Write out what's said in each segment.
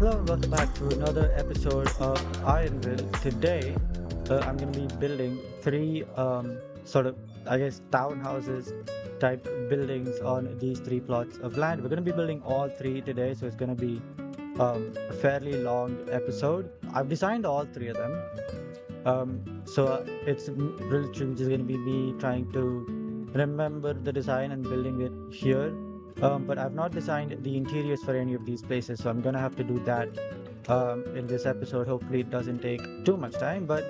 Hello and welcome back to another episode of IronVille. Today, I'm going to be building three sort of, I guess, townhouses type buildings on these three plots of land. We're going to be building all three today, so it's going to be a fairly long episode. I've designed all three of them, so it's literally just going to be me trying to remember the design and building it here. But I've not designed the interiors for any of these places, so I'm gonna have to do that in this episode. Hopefully, it doesn't take too much time, but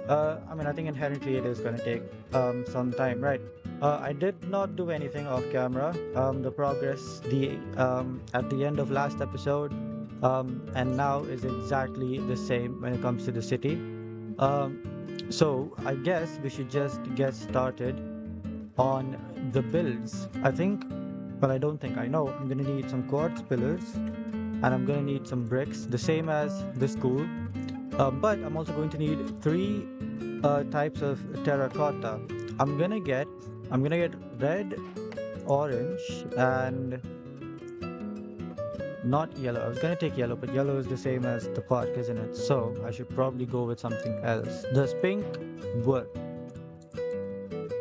I mean, I think inherently it is gonna take some time, right? I did not do anything off camera. The progress at the end of last episode and now is exactly the same when it comes to the city. So I guess we should just get started on the builds. I don't think I know. I'm gonna need some quartz pillars and I'm gonna need some bricks, the same as the school. But I'm also going to need three types of terracotta. I'm gonna get red, orange, and not yellow. I was gonna take yellow, but yellow is the same as the park, isn't it? So I should probably go with something else. Does pink work?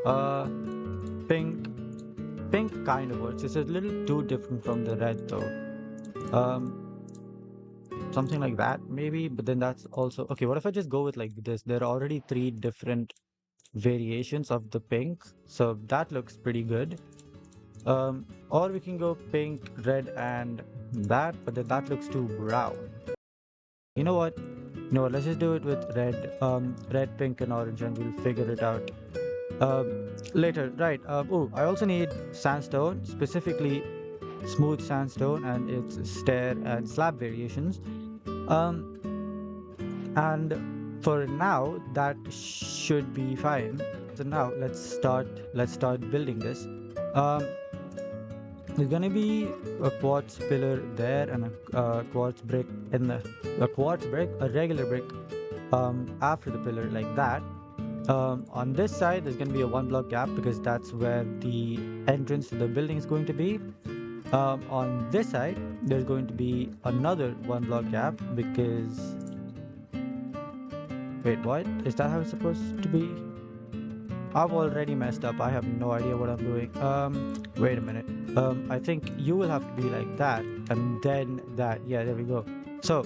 Uh, pink. Pink kind of works. It's a little too different from the red though. Um, Something like that maybe, but then that's also okay. What if I just go with like this? There are already three different variations of the pink, so that looks pretty good. Or we can go pink, red, and that, but then that looks too brown. You know what? Let's just do it with red, red, pink, and orange, and we'll figure it out later. Right. Oh, I also need sandstone, specifically smooth sandstone and its stair and slab variations. Um, and for now, that should be fine. So now let's start. Let's start building this. Um, there's gonna be a quartz pillar there and a quartz brick in a quartz brick, a regular brick after the pillar like that. On this side, there's going to be a one block gap because that's where the entrance to the building is going to be. On this side, there's going to be another one block gap because. Wait, what? Is that how it's supposed to be? I've already messed up. I have no idea what I'm doing. Wait a minute. I think you will have to be like that and then that. Yeah, there we go. So,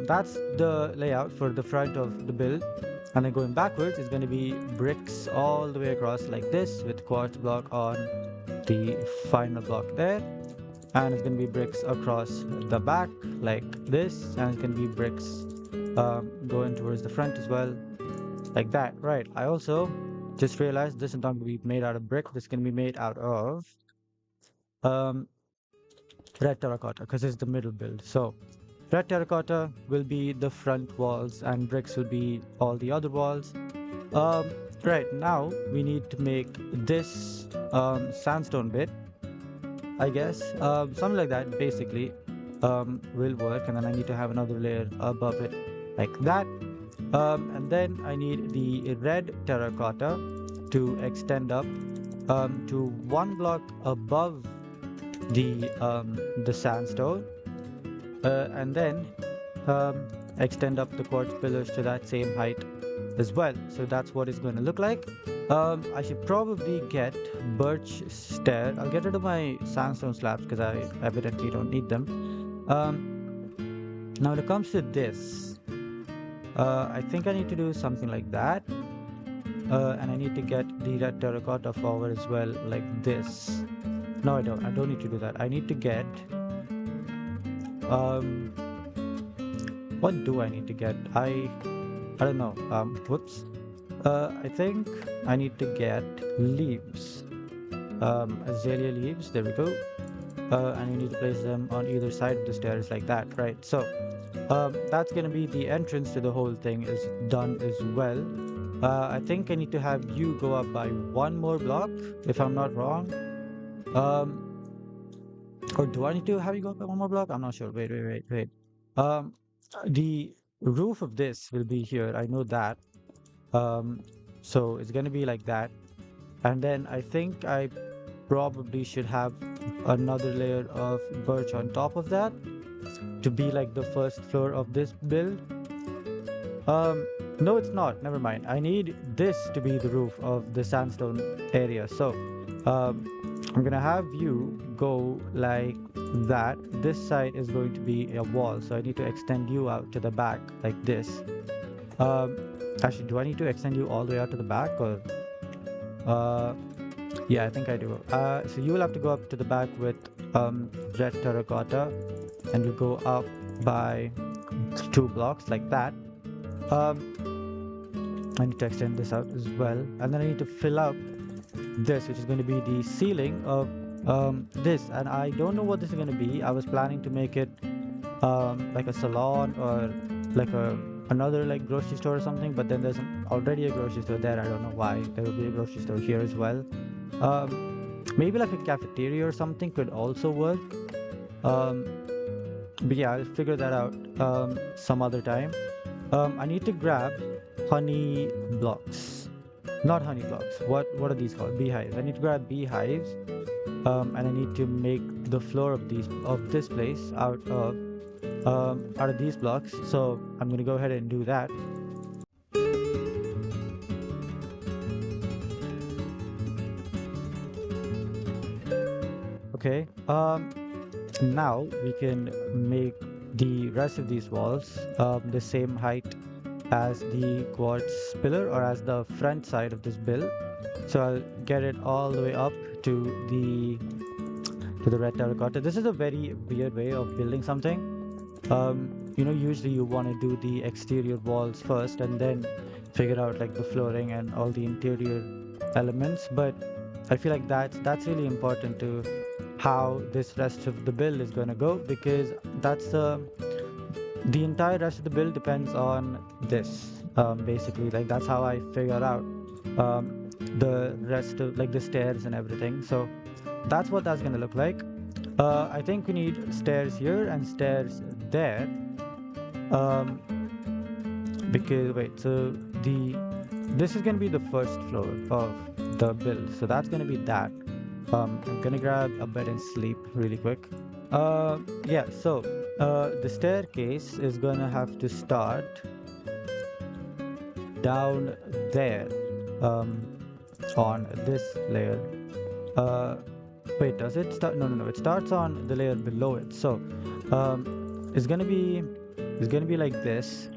that's the layout for the front of the build. And then going backwards is going to be bricks all the way across like this with quartz block on the final block there. And it's going to be bricks across the back like this. And it's going to be bricks going towards the front as well like that. Right. I also just realized this is not going to be made out of brick. This is going to be made out of um, red terracotta because it's the middle build. So red terracotta will be the front walls and bricks will be all the other walls. Right now we need to make this sandstone bit, I guess. Something like that basically will work, and then I need to have another layer above it like that. And then I need the red terracotta to extend up to one block above the sandstone. And then extend up the quartz pillars to that same height as well. So that's what it's going to look like. I should probably get birch stair. I'll get rid of my sandstone slabs because I evidently don't need them. Now when it comes to this, I think I need to do something like that. And I need to get the red terracotta forward as well, like this. No, I don't. I don't need to do that. I need to get what do I need to get? I don't know. Whoops. I think I need to get leaves. Azalea leaves. There we go. And you need to place them on either side of the stairs like that, right? So that's gonna be the entrance to the whole thing is done as well. I think I need to have you go up by one more block, if I'm not wrong. Or do I need to have you go up by one more block? I'm not sure. Wait. The roof of this will be here. I know that. So it's gonna be like that. And then I think I probably should have another layer of birch on top of that. to be like the first floor of this build. Um, no, it's not. Never mind. I need this to be the roof of the sandstone area. So, um, I'm gonna have you go like that. This side is going to be a wall, so I need to extend you out to the back like this. Um, Actually, do I need to extend you all the way out to the back or? Uh, yeah, I think I do. So you will have to go up to the back with red terracotta, and you go up by 2 blocks like that. I need to extend this out as well, and then I need to fill up this, which is going to be the ceiling of this. And I don't know what this is going to be. I was planning to make it like a salon or like another like grocery store or something, but then there's already a grocery store there. I don't know why there will be a grocery store here as well. Maybe like a cafeteria or something could also work. Um, but yeah, I'll figure that out some other time. I need to grab honey blocks. Not honey blocks. What are these called? Beehives. I need to grab beehives. And I need to make the floor of this place out of these blocks. So I'm gonna go ahead and do that. Okay. Now we can make the rest of these walls the same height as the quartz pillar or as the front side of this build. So I'll get it all the way up to the red terracotta. This is a very weird way of building something. Usually you want to do the exterior walls first and then figure out like the flooring and all the interior elements. But I feel like that's really important to how this rest of the build is going to go, because that's the entire rest of the build depends on this. Basically, like that's how I figure out the rest of like the stairs and everything. So that's what that's going to look like. I think we need stairs here and stairs there. Um, because wait, so this is going to be the first floor of the build. So that's going to be that. I'm gonna grab a bed and sleep really quick. Yeah, so the staircase is gonna have to start down there on this layer. Wait, does it start? No, it starts on the layer below it. So it's gonna be like this.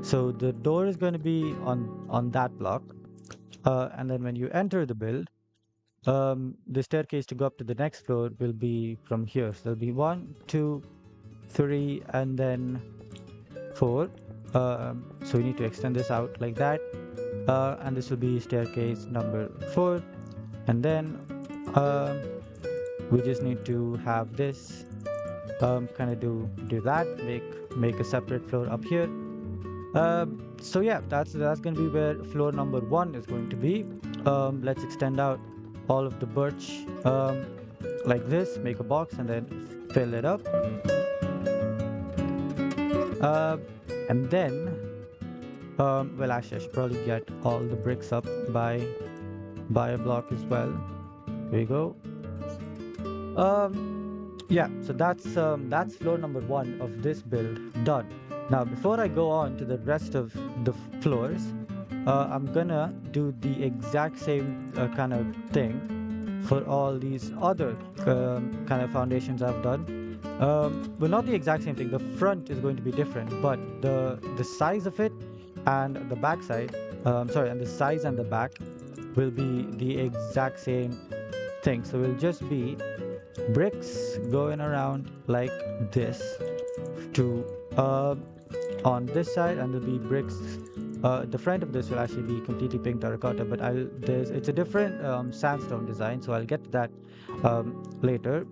So the door is gonna be on that block, and then when you enter the build, the staircase to go up to the next floor will be from here. So there'll be 1, 2, 3, and then 4. So we need to extend this out like that, and this will be staircase number 4. And then we just need to have this kind of do that, make a separate floor up here. So yeah, that's going to be where floor number 1 is going to be. Let's extend out all of the birch like this, make a box and then fill it up. And then well, actually I should probably get all the bricks up by a block as well. There you go. Yeah, so that's floor number 1 of this build done. Now before I go on to the rest of the floors, I'm gonna do the exact same kind of thing for all these other kind of foundations I've done. Well, not the exact same thing. The front is going to be different, but the size of it and the back side, and the size and the back will be the exact same thing. So it will just be bricks going around like this to on this side, and there'll be bricks. The front of this will actually be completely pink terracotta, but it's a different sandstone design, so I'll get to that later.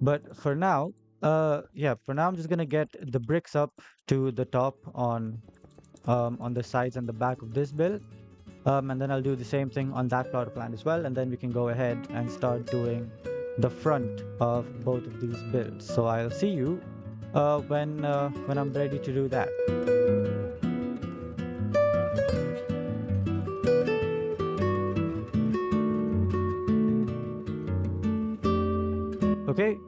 But for now, I'm just gonna get the bricks up to the top on the sides and the back of this build, and then I'll do the same thing on that plot of land as well, and then we can go ahead and start doing the front of both of these builds. So I'll see you when I'm ready to do that. Okay,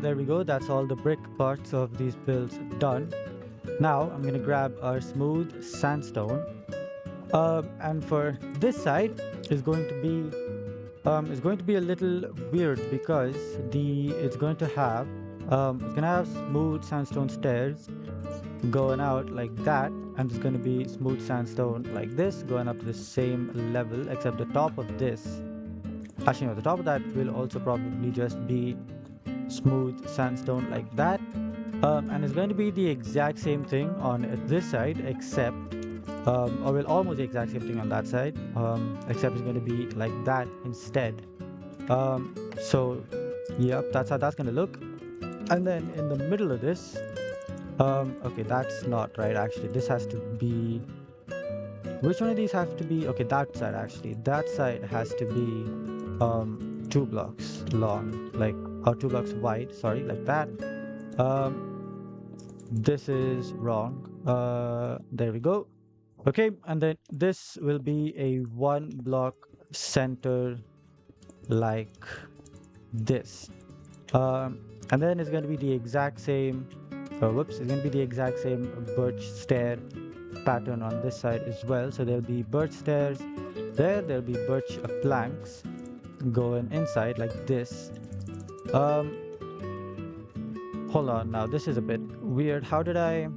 there there we go. That's all the brick parts of these builds done. Now I'm gonna grab our smooth sandstone. And for this side is going to be a little weird because it's gonna have smooth sandstone stairs going out like that, and it's gonna be smooth sandstone like this going up to the same level, except the top of this. Actually, no, the top of that will also probably just be smooth sandstone like that. And it's going to be the exact same thing on this side, except, or well, almost the exact same thing on that side, except it's going to be like that instead. So, yep, that's how that's going to look. And then in the middle of this, okay, that's not right actually. This has to be. Which one of these have to be? Okay, that side actually. That side has to be 2 blocks long, like, or 2 blocks wide, sorry, like that. This is wrong. There we go. Okay, and then this will be a 1 block center like this. And then it's going to be the exact same, it's going to be the exact same birch stair pattern on this side as well. So there'll be birch stairs there'll be birch planks going inside like this. Hold on, now this is a bit weird. How did I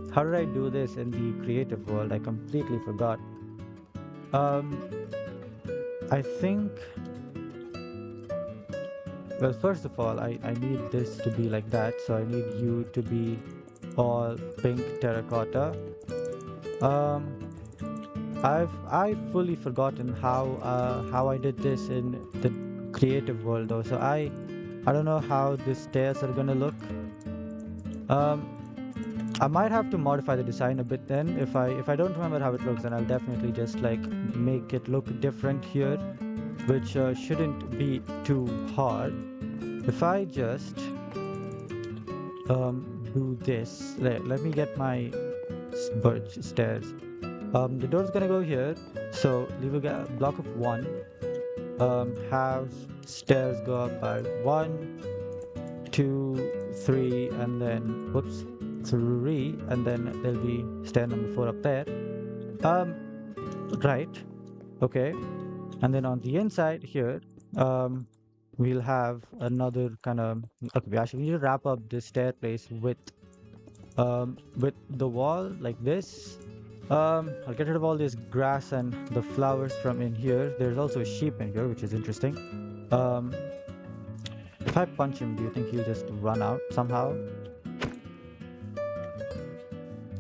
do this in the creative world? I completely forgot. I think, well, first of all, I need this to be like that, so I need you to be all pink terracotta. I've fully forgotten how I did this in the creative world though, so I don't know how the stairs are gonna look. I might have to modify the design a bit then. If I don't remember how it looks, then I'll definitely just like make it look different here, which shouldn't be too hard. If I just do this, let me get my birch stairs. The door's gonna go here, so leave a block of 1. Have stairs go up by 1, 2, 3, and then 3, and then there'll be stair number 4 up there. Right, okay. And then on the inside here, we'll have another kind of, okay, we actually need to wrap up this staircase with the wall like this. I'll get rid of all this grass and the flowers from in here. There's also a sheep in here, which is interesting. If I punch him, do you think he'll just run out somehow?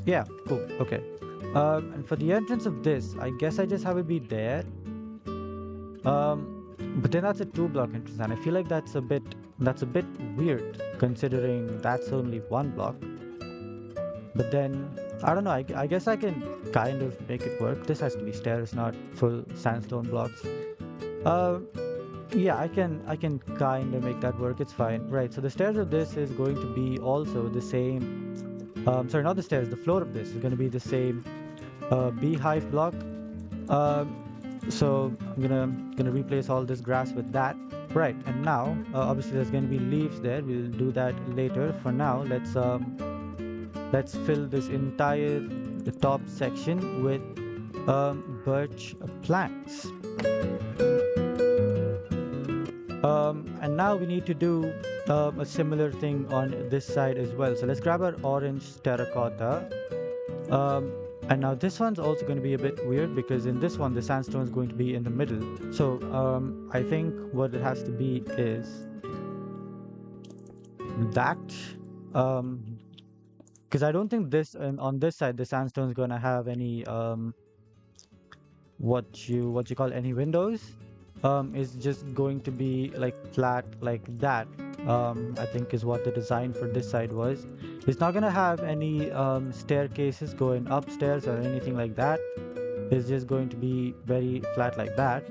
Yeah, cool, okay. And for the entrance of this, I guess I just have it be there. But then that's a 2 block entrance, and I feel like that's a bit weird considering that's only 1 block. But then I don't know, I guess I can kind of make it work. This has to be stairs, not full sandstone blocks. Yeah, I can kind of make that work. It's fine. Right, so the stairs of this is going to be also the same. Sorry, not the stairs. The floor of this is going to be the same beehive block. So I'm gonna replace all this grass with that. Right, and now obviously there's going to be leaves there. We'll do that later. For now, let's fill this entire the top section with birch planks. And now we need to do a similar thing on this side as well. So let's grab our orange terracotta. And now this one's also going to be a bit weird because in this one the sandstone is going to be in the middle. So I think what it has to be is that. Because I don't think this on this side the sandstone is going to have any what you call any windows. Is just going to be like flat like that. I think is what the design for this side was. It's not gonna have any staircases going upstairs or anything like that. It's just going to be very flat like that.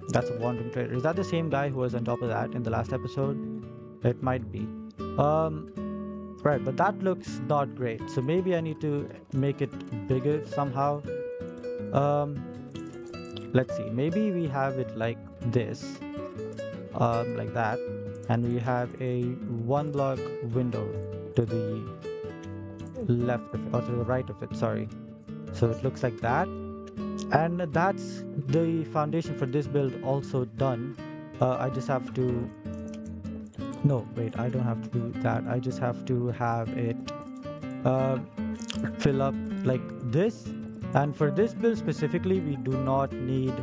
That's a wandering trader. Is that the same guy who was on top of that in the last episode? It might be. Right, but that looks not great. So maybe I need to make it bigger somehow. Let's see. Maybe we have it like this, like that. and we have a one block window to the left of it, or to the right of it, sorry. So it looks like that. And that's the foundation for this build also done. I just have to, no, wait, I don't have to do that. I just have to have it uh, fill up like this. And for this build specifically, we do not need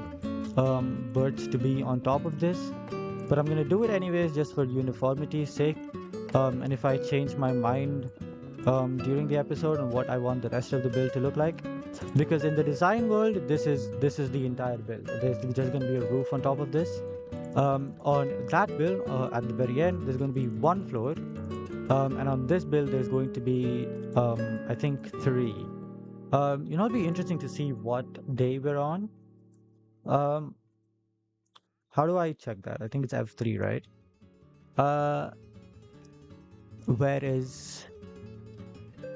birds to be on top of this, but I'm gonna do it anyways just for uniformity's sake. And if I change my mind during the episode on what I want the rest of the build to look like, because in the design world, this is the entire build. There's just gonna be a roof on top of this. On that build, at the very end, there's going to be one floor, and on this build, there's going to be, I think, three. It'll be interesting to see what day we're on. Um, how do I check that? I think it's F3, right? Uh, where is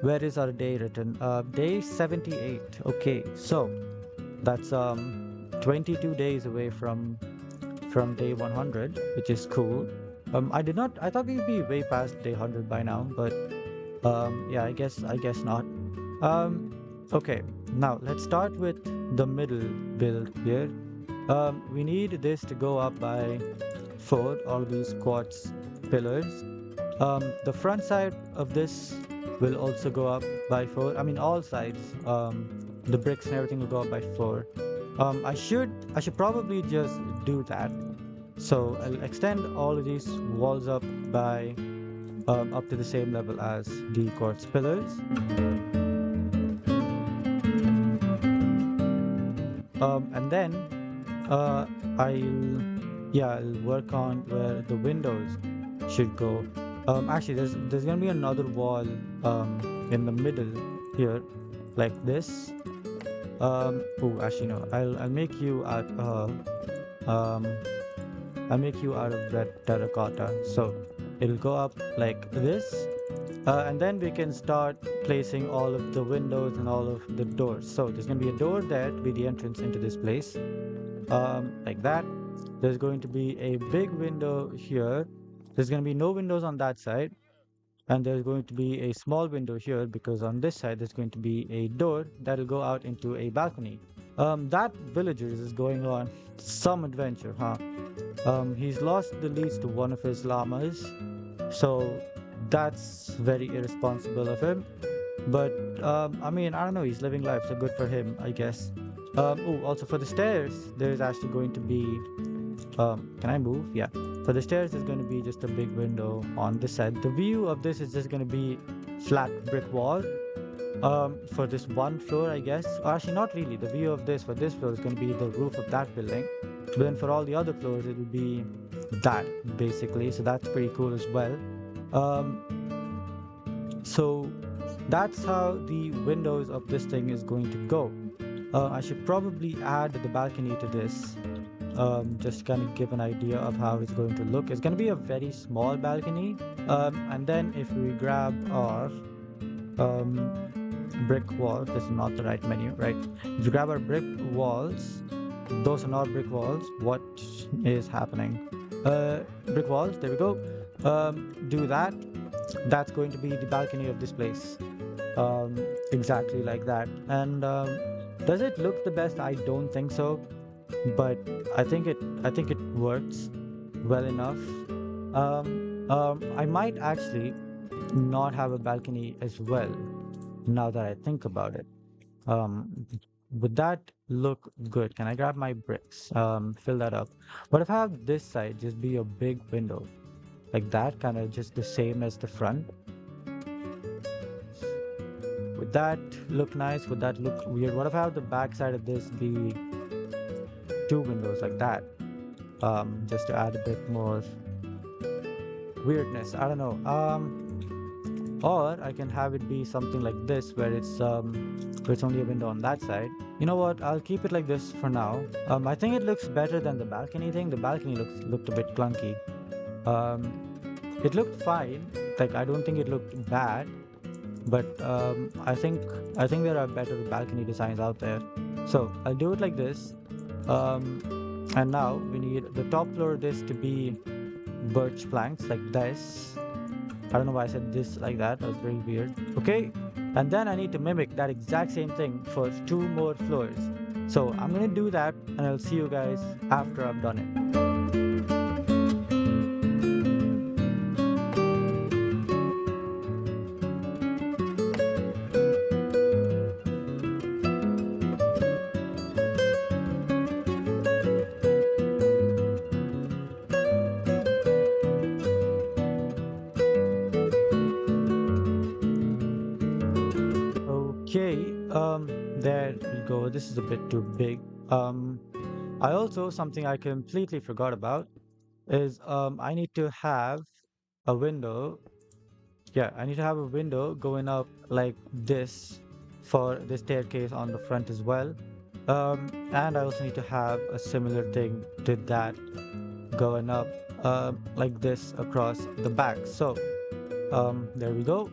where is our day written? Day 78. Okay, so that's 22 days away from day 100, which is cool. I thought we'd be way past day 100 by now, but yeah, I guess not. Okay, now let's start with the middle build here. We need this to go up by 4, all these quartz pillars. The front side of this will also go up by 4. I mean, all sides. The bricks and everything will go up by 4. I should probably just do that. So I'll extend all of these walls up by up to the same level as the quartz pillars. And then I'll work on where the windows should go. Actually, there's gonna be another wall in the middle here, like this. Actually no, I'll make you out of red terracotta, so it'll go up like this, and then we can start placing all of the windows and all of the doors. So there's going to be a door there to be the entrance into this place, like that. There's going to be a big window here. There's going to be no windows on that side, and there's going to be a small window here because on this side there's going to be a door that'll go out into a balcony. That villager is going on some adventure, huh? He's lost the leash to one of his llamas, so that's very irresponsible of him. But I mean, I don't know, he's living life, so good for him, I guess. Also for the stairs, there's actually going to be, can I move? Yeah. For the stairs, there's going to be just a big window on this side. The view of this is just going to be flat brick wall. For this one floor, I guess. Or actually, not really. The view of this for this floor is going to be the roof of that building. But then for all the other floors, it will be that basically. So that's pretty cool as well. So that's how the windows of this thing is going to go. I should probably add the balcony to this. Just kind of give an idea of how it's going to look. It's going to be a very small balcony. And then if we grab our brick walls, this is not the right menu, right? If you grab our brick walls, those are not brick walls. What is happening? Brick walls, there we go. Do that. That's going to be the balcony of this place. Exactly like that. And does it look the best? I don't think so, but I think it works well enough. I might actually not have a balcony as well, now that I think about it. Would that look good? Can I grab my bricks? Fill that up. What if I have this side just be a big window? Like that, kind of just the same as the front? Would that look nice? Would that look weird? What if I have the back side of this be 2 windows like that? Just to add a bit more weirdness. I don't know. Or I can have it be something like this, where it's only a window on that side. You know what? I'll keep it like this for now. I think it looks better than the balcony thing. The balcony looked a bit clunky. It looked fine. Like, I don't think it looked bad, but I think there are better balcony designs out there. So I'll do it like this. And now we need the top floor of this to be birch planks like this. I don't know why I said this like that. That was very weird. Okay. And then I need to mimic that exact same thing for two more floors. So I'm gonna do that and I'll see you guys after I've done it. Okay, there we go. This is a bit too big. Um, I also, something I completely forgot about is I need to have a window. Yeah, I need to have a window going up like this for the staircase on the front as well. And I also need to have a similar thing to that going up like this across the back. So there we go.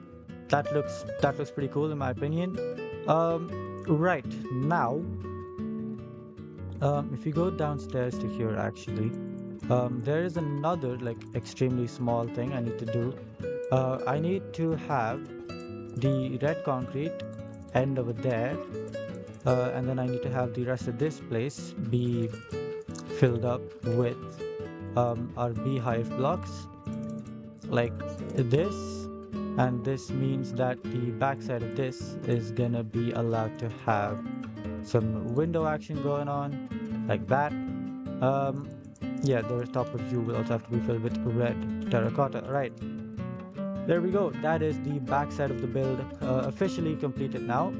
That looks pretty cool in my opinion. Right now, if you go downstairs to here, actually, there is another like extremely small thing I need to do. I need to have the red concrete end over there, and then I need to have the rest of this place be filled up with our beehive blocks like this. And this means that the backside of this is gonna be allowed to have some window action going on like that. Um, yeah, the top of view will also have to be filled with red terracotta. Right, there we go. That is the backside of the build officially completed now.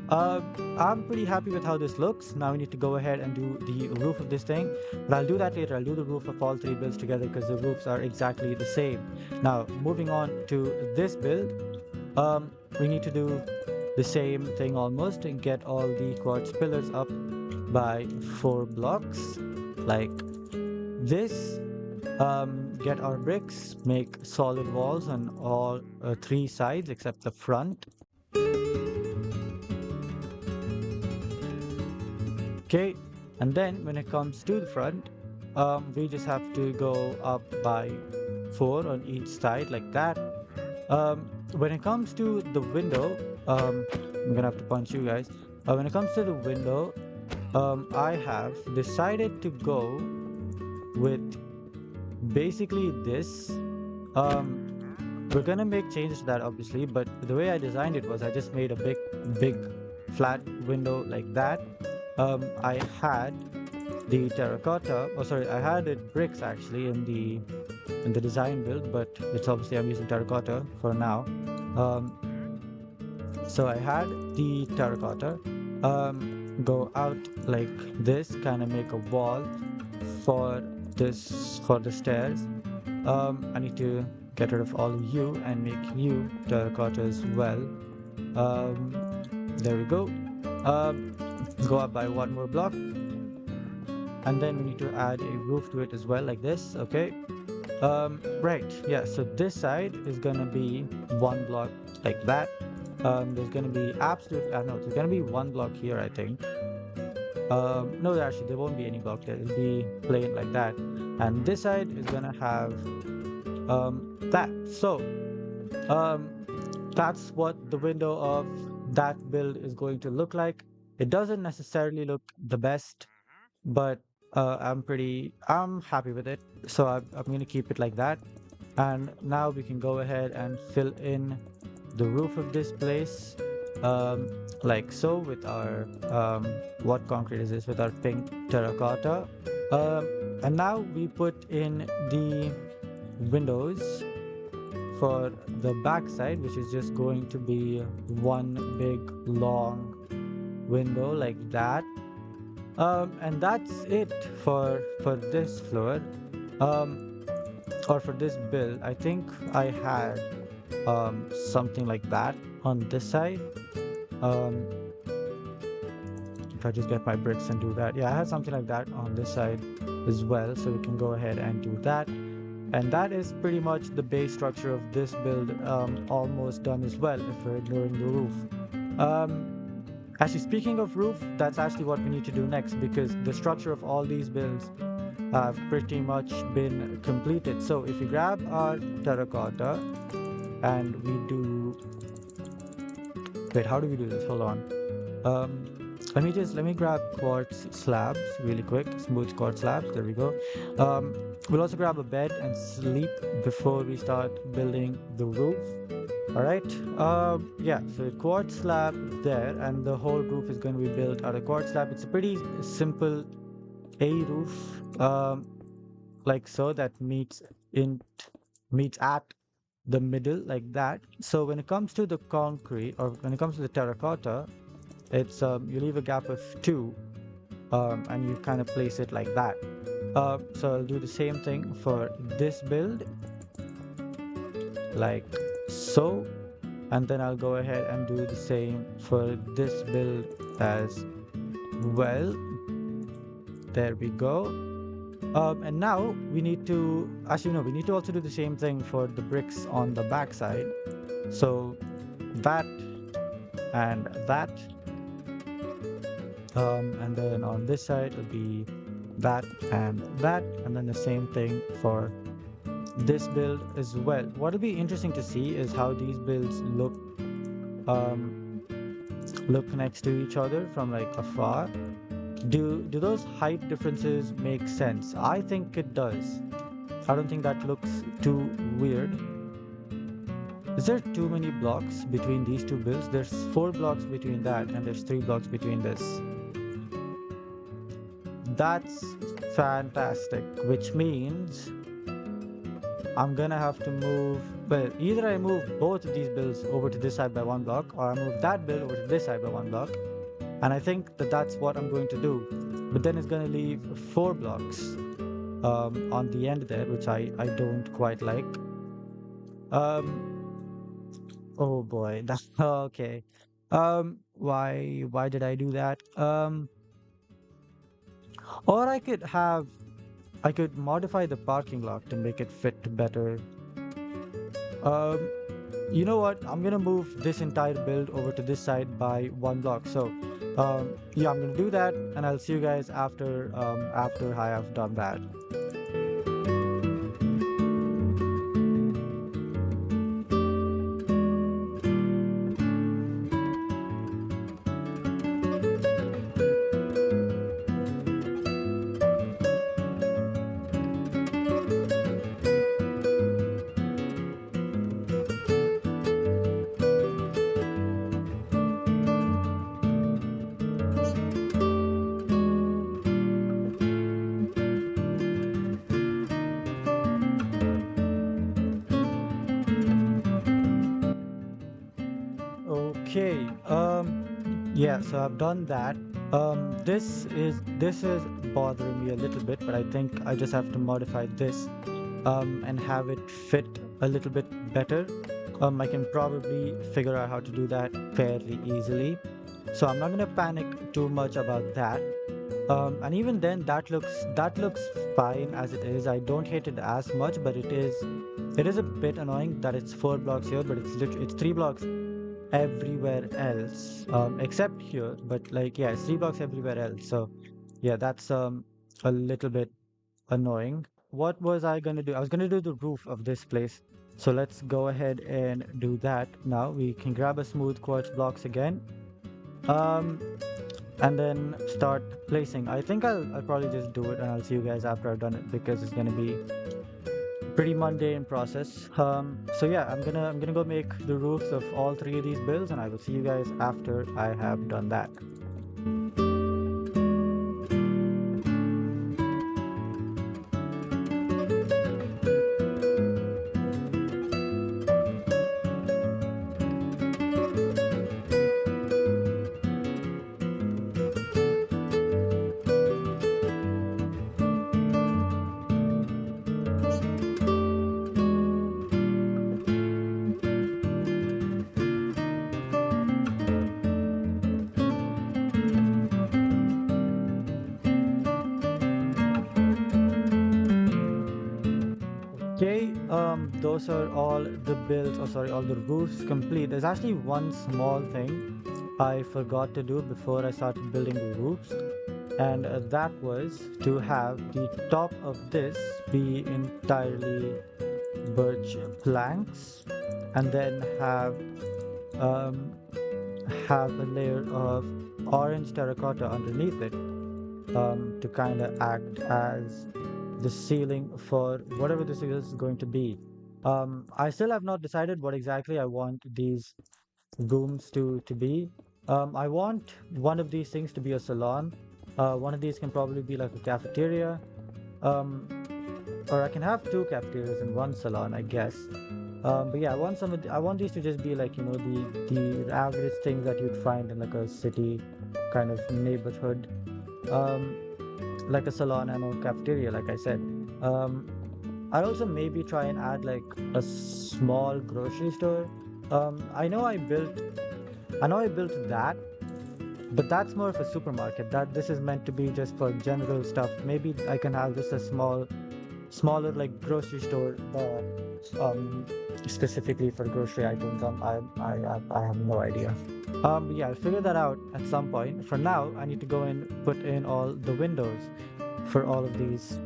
Uh, I'm pretty happy with how this looks. Now we need to go ahead and do the roof of this thing. But I'll do that later. I'll do the roof of all three builds together because the roofs are exactly the same. Now, moving on to this build, we need to do the same thing almost and get all the quartz pillars up by 4 blocks like this. Get our bricks, make solid walls on all 3 sides except the front. Okay, and then when it comes to the front, we just have to go up by 4 on each side like that. When it comes to the window, I'm gonna have to punch you guys. When it comes to the window, I have decided to go with basically this. We're gonna make changes to that obviously, but the way I designed it was I just made a big flat window like that. I had the terracotta, oh sorry, I had it bricks actually in the design build, but it's obviously I'm using terracotta for now. So I had the terracotta go out like this, kind of make a wall for the stairs. I need to get rid of all of you and make you terracotta as well. There we go. Go up by 1 more block, and then we need to add a roof to it as well like this. Okay, right, yeah, so this side is gonna be 1 block like that. There's gonna be there's gonna be 1 block here, I think. No, actually there won't be any block there. It'll be plain like that, and this side is gonna have that. So that's what the window of that build is going to look like. It doesn't necessarily look the best, but I'm happy with it. So I'm gonna keep it like that. And now we can go ahead and fill in the roof of this place, like so, with our what concrete is this? With our pink terracotta. And now we put in the windows for the back side, which is just going to be 1 big long window like that. And that's it for this floor, or for this build. I think I had something like that on this side. If I just get my bricks and do that, yeah, I had something like that on this side as well, so we can go ahead and do that. And that is pretty much the base structure of this build, almost done as well, if we're ignoring the roof. Actually, speaking of roof, that's actually what we need to do next, because the structure of all these builds have pretty much been completed. So if we grab our terracotta and we do, wait, how do we do this? Hold on. Let me grab quartz slabs really quick, smooth quartz slabs. There we go. Um, we'll also grab a bed and sleep before we start building the roof. All right. Yeah. So quartz slab there, and the whole roof is going to be built out of quartz slab. It's a pretty simple A roof, like so that meets at the middle like that. So when it comes to the concrete, or when it comes to the terracotta, it's you leave a gap of two, and you kind of place it like that. So I'll do the same thing for this build, like so, and then I'll go ahead and do the same for this build as well. There we go. And now we need to, actually no, we need to also do the same thing for the bricks on the back side. So that and that. And then on this side it'll be that, and then the same thing for this build as well. What'll be interesting to see is how these builds look next to each other from like afar. Do those height differences make sense? I think it does. I don't think that looks too weird. Is there too many blocks between these two builds? There's 4 blocks between that, and there's 3 blocks between this. That's fantastic, which means I'm gonna have to move, well, either I move both of these builds over to this side by 1 block, or I move that build over to this side by 1 block. And I think that that's what I'm going to do. But then it's going to leave 4 blocks on the end there, which I don't quite like. Oh boy, that's okay. Why did I do that? Or I could modify the parking lot to make it fit better. Um, you know what? I'm gonna move this entire build over to this side by 1 block. So yeah, I'm gonna do that, and I'll see you guys after I have done that. Okay. Yeah, so I've done that. This is bothering me a little bit, but I think I just have to modify this and have it fit a little bit better. I can probably figure out how to do that fairly easily. So I'm not gonna panic too much about that. And even then, that looks fine as it is. I don't hate it as much, but it is a bit annoying that it's 4 blocks here, but it's 3 blocks everywhere else, except here. But like, yeah, it's 3 blocks everywhere else. So yeah, that's a little bit annoying. What was I gonna do? I was gonna do the roof of this place. So let's go ahead and do that now. We can grab a smooth quartz blocks again. Um, and then start placing. I think I'll probably just do it, and I'll see you guys after I've done it, because it's gonna be pretty mundane process. So yeah, I'm gonna go make the roofs of all 3 of these builds, and I will see you guys after I have done that. Okay, those are all the builds, or sorry, all the roofs complete. There's actually one small thing I forgot to do before I started building the roofs. and that was to have the top of this be entirely birch planks, and then um, have a layer of orange terracotta underneath it, to kind of act as the ceiling for whatever this is going to be. I still have not decided what exactly I want these rooms to be. I want one of these things to be a salon. One of these can probably be like a cafeteria. Um, or I can have two cafeterias in one salon, I guess. But yeah, I want these to just be like, the average things that you'd find in like a city kind of neighborhood. Um, like a salon and a cafeteria, like I said. Um, I'd also maybe try and add like a small grocery store. I know I built that, but that's more of a supermarket. That this is meant to be just for general stuff. Maybe I can have just a smaller like grocery store, specifically for grocery items. I have no idea. But yeah, I'll figure that out at some point. For now, I need to go and put in all the windows for all of these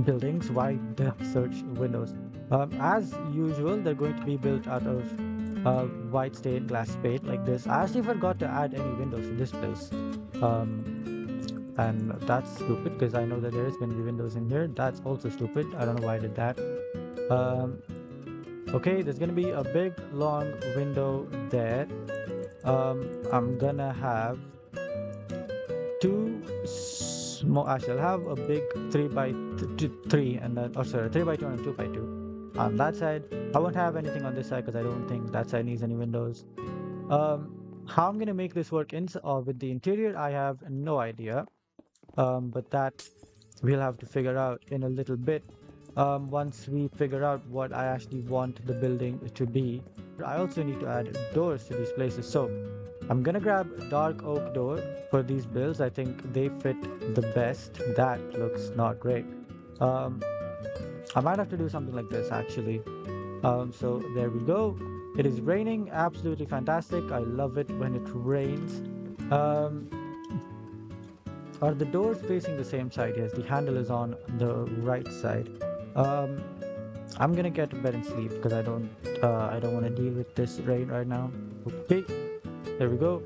buildings. Why the search windows? As usual, they're going to be built out of white stained glass pane like this. I actually forgot to add any windows in this place. And that's stupid because I know that there is going to be windows in here. That's also stupid. I don't know why I did that. Um, okay, there's going to be a big long window there. I'm gonna have two small. Actually, I'll have a big 3 by 3 and then, oh sorry, 3 by 2 and 2 by 2 on that side. I won't have anything on this side because I don't think that side needs any windows. How I'm gonna make this work with the interior, I have no idea. But that we'll have to figure out in a little bit. Once we figure out what I actually want the building to be. I also need to add doors to these places. So I'm gonna grab a dark oak door for these builds. I think they fit the best. That looks not great. Um, I might have to do something like this actually. So there we go. It is raining, absolutely fantastic. I love it when it rains. Um, are the doors facing the same side? Yes, the handle is on the right side. Um, I'm gonna get to bed and sleep because I don't want to deal with this rain right now. Okay, there we go.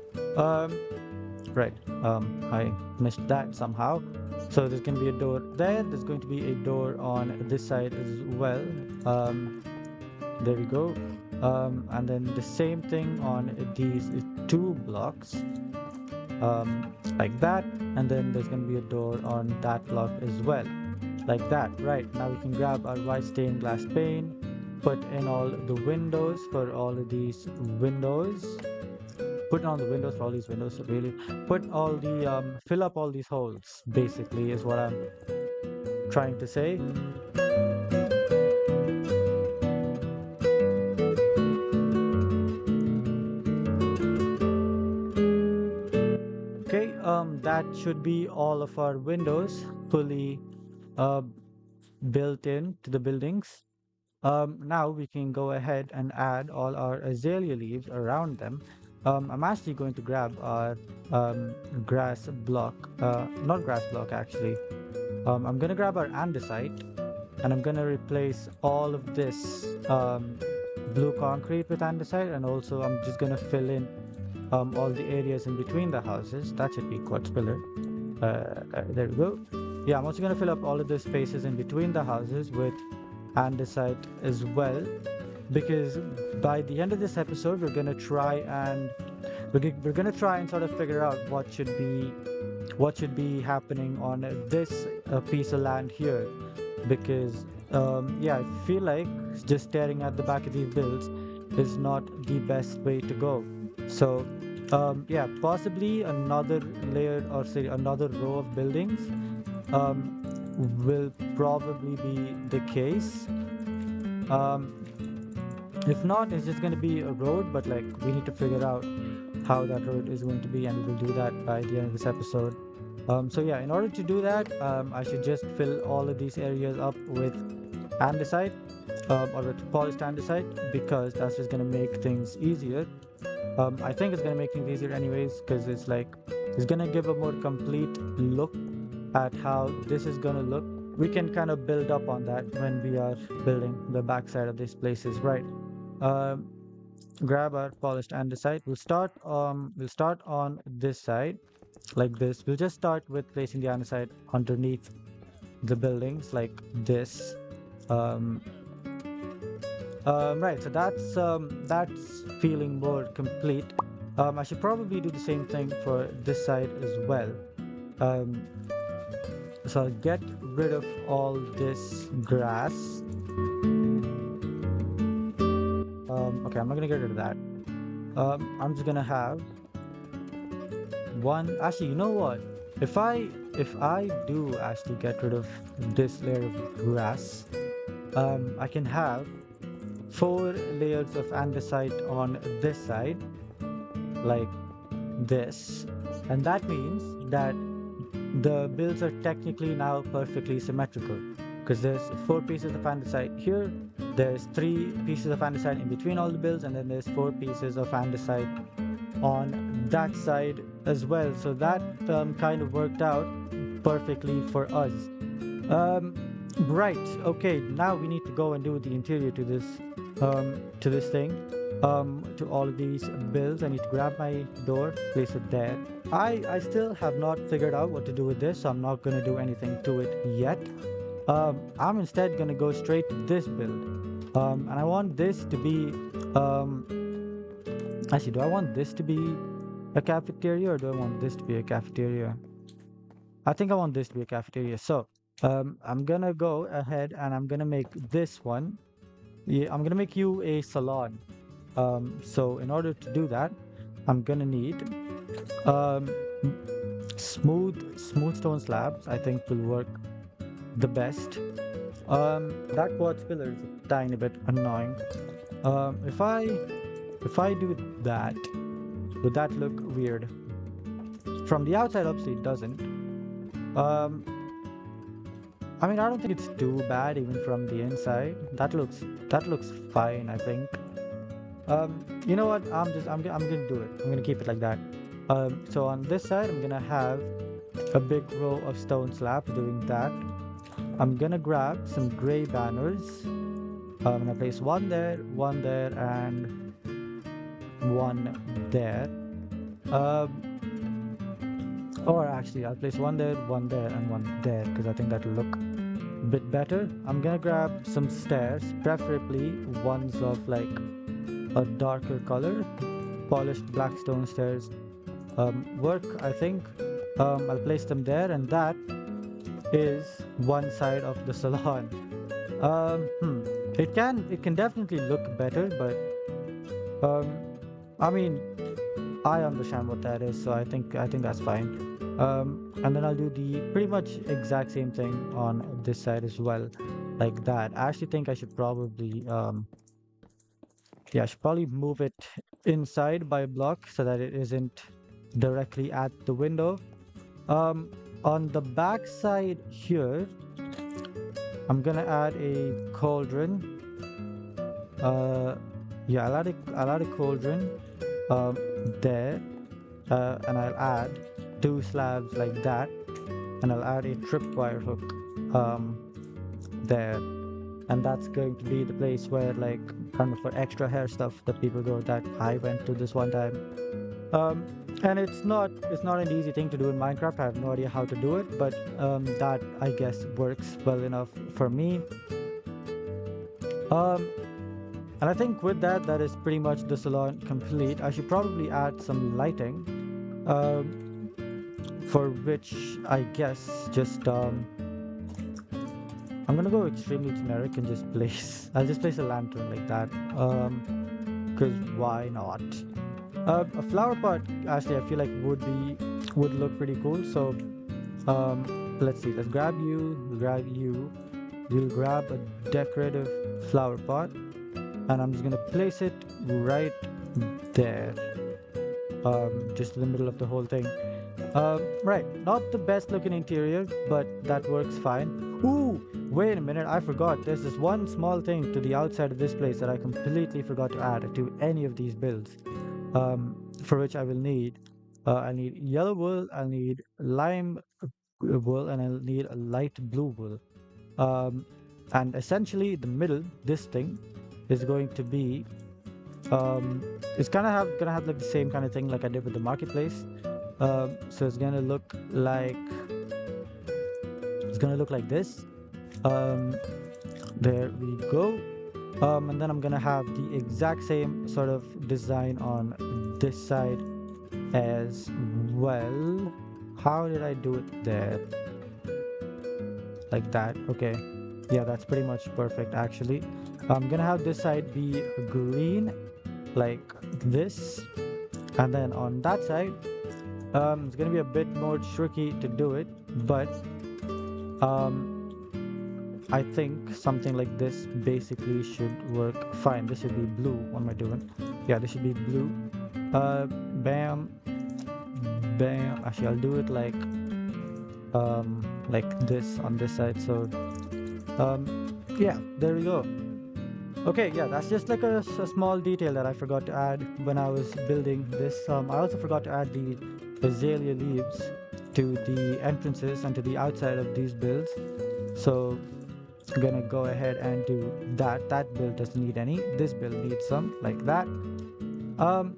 Right. I missed that somehow. So there's gonna be a door there. There's going to be a door on this side as well. There we go. And then the same thing on these two blocks. Like that. And then there's gonna be a door on that block as well. Like that. Right. Now we can grab our white stained glass pane, put in all the windows for all of these windows. Put on the windows for all these windows, really. Put all the fill up all these holes, basically, is what I'm trying to say. Okay, that should be all of our windows fully uh, built in to the buildings. Now we can go ahead and add all our azalea leaves around them. I'm actually going to grab our grass block, not grass block actually. I'm gonna grab our andesite and I'm gonna replace all of this blue concrete with andesite, and also I'm just gonna fill in all the areas in between the houses. That should be quartz pillar. There we go. Yeah, I'm also gonna fill up all of the spaces in between the houses with andesite as well, because by the end of this episode we're gonna try and sort of figure out what should be happening on this piece of land here, because yeah, I feel like just staring at the back of these builds is not the best way to go. So yeah, possibly another layer, or say another row of buildings will probably be the case. If not, it's just going to be a road, but like we need to figure out how that road is going to be, and we will do that by the end of this episode. So yeah, in order to do that, I should just fill all of these areas up with andesite, or with polished andesite, because that's just going to make things easier. I think it's going to make things easier anyways, because it's like is gonna give a more complete look at how this is gonna look. We can kind of build up on that when we are building the backside of these places, right? Um, Grab our polished andesite. We'll start on this side like this. We'll just start with placing the andesite underneath the buildings like this. Um, right, so that's feeling more complete. I should probably do the same thing for this side as well. Um, so I'll get rid of all this grass. Okay, I'm not gonna get rid of that. I'm just gonna have one. Actually, you know what? If I do actually get rid of this layer of grass, I can have 4 layers of andesite on this side, like this, and that means that the builds are technically now perfectly symmetrical because there's 4 pieces of andesite here, there's 3 pieces of andesite in between all the builds, and then there's 4 pieces of andesite on that side as well. So that kind of worked out perfectly for us. Um, right. Okay. Now we need to go and do the interior to this thing, to all of these builds. I need to grab my door, place it there. I still have not figured out what to do with this, so I'm not gonna do anything to it yet. I'm instead gonna go straight to this build. And I want this to be actually, do I want this to be a cafeteria or do I want this to be a cafeteria? I think I want this to be a cafeteria. So I'm gonna go ahead and I'm gonna make this one. Yeah, I'm gonna make you a salon. So in order to do that, I'm gonna need um, smooth stone slabs. I think will work the best. That quartz pillar is a tiny bit annoying. If I do that, would that look weird? From the outside, obviously it doesn't. I mean, I don't think it's too bad even from the inside. That looks fine, I think. You know what? I'm gonna do it. I'm gonna keep it like that. So on this side, I'm gonna have a big row of stone slabs doing that. I'm gonna grab some gray banners. I'm gonna place one there, and one there. Or actually, I'll place one there, and one there because I think that'll look a bit better. I'm gonna grab some stairs, preferably ones of like a darker color. Polished black stone stairs work, I think. I'll place them there, and that is one side of the salon. It can definitely look better, but I mean, I understand what that is, so I think that's fine. And then I'll do the pretty much exact same thing on this side as well, like that. I actually think I should probably I should probably move it inside by a block so that it isn't directly at the window. On the back side here, I'm gonna add a cauldron. I'll add a cauldron there, and I'll add 2 slabs like that, and I'll add a tripwire hook there, and that's going to be the place where, like, kind of for extra hair stuff that people go that I went to this one time. And it's not an easy thing to do in Minecraft. I have no idea how to do it, but that I guess works well enough for me. And I think with that is pretty much the salon complete. I should probably add some lighting, for which I guess just I'm gonna go extremely generic and I'll just place a lantern like that, because why not? A flower pot actually I feel like would look pretty cool. So let's see, let's grab you. We'll grab a decorative flower pot, and I'm just gonna place it right there, just in the middle of the whole thing. Right, not the best looking interior, but that works fine. Ooh, wait a minute, I forgot. There's this one small thing to the outside of this place that I completely forgot to add to any of these builds, for which I will need I need yellow wool, I need lime wool, and I'll need a light blue wool. Um, and essentially, the middle, this thing, is going to be it's gonna have like the same kind of thing like I did with the marketplace. So it's gonna look like this. Um, there we go. And then I'm gonna have the exact same sort of design on this side as well. How did I do it there? Like that. Okay. Yeah, that's pretty much perfect actually. I'm gonna have this side be green like this, and then on that side, it's gonna be a bit more tricky to do it, but um, I think something like this basically should work fine. This should be blue. What am I doing? Yeah, this should be blue. Bam, bam. Actually, I'll do it like this on this side. So yeah, there we go. Okay, yeah, that's just like a small detail that I forgot to add when I was building this. I also forgot to add the azalea leaves to the entrances and to the outside of these builds. So I'm gonna go ahead and do that. That build doesn't need any. This build needs some, like that. Um,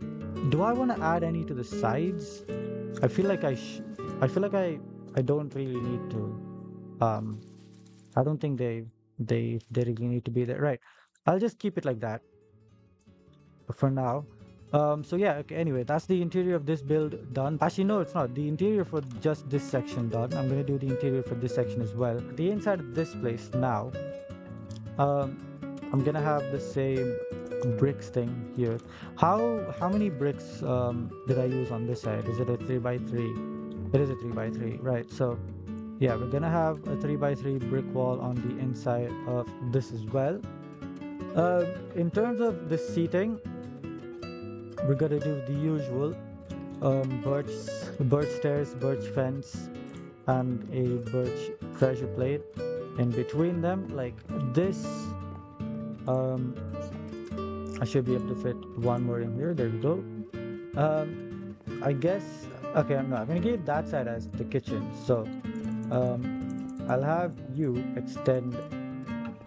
do I want to add any to the sides? I feel like I feel like I don't really need to. Um, I don't think they really need to be there. Right. I'll just keep it like that for now. So yeah, okay, anyway, that's the interior of this build done. Actually, no, it's not. The interior for just this section done. I'm gonna do the interior for this section as well. The inside of this place now, um, I'm gonna have the same bricks thing here. How many bricks did I use on this side? Is it a 3 by 3? It is a 3 by 3, right? So yeah, we're gonna have a 3 by 3 brick wall on the inside of this as well. In terms of the seating, we're gonna do the usual birch stairs, birch fence, and a birch pressure plate in between them, like this. Um, I should be able to fit one more in here. There we go. I guess okay. I'm gonna give that side as the kitchen. So I'll have you extend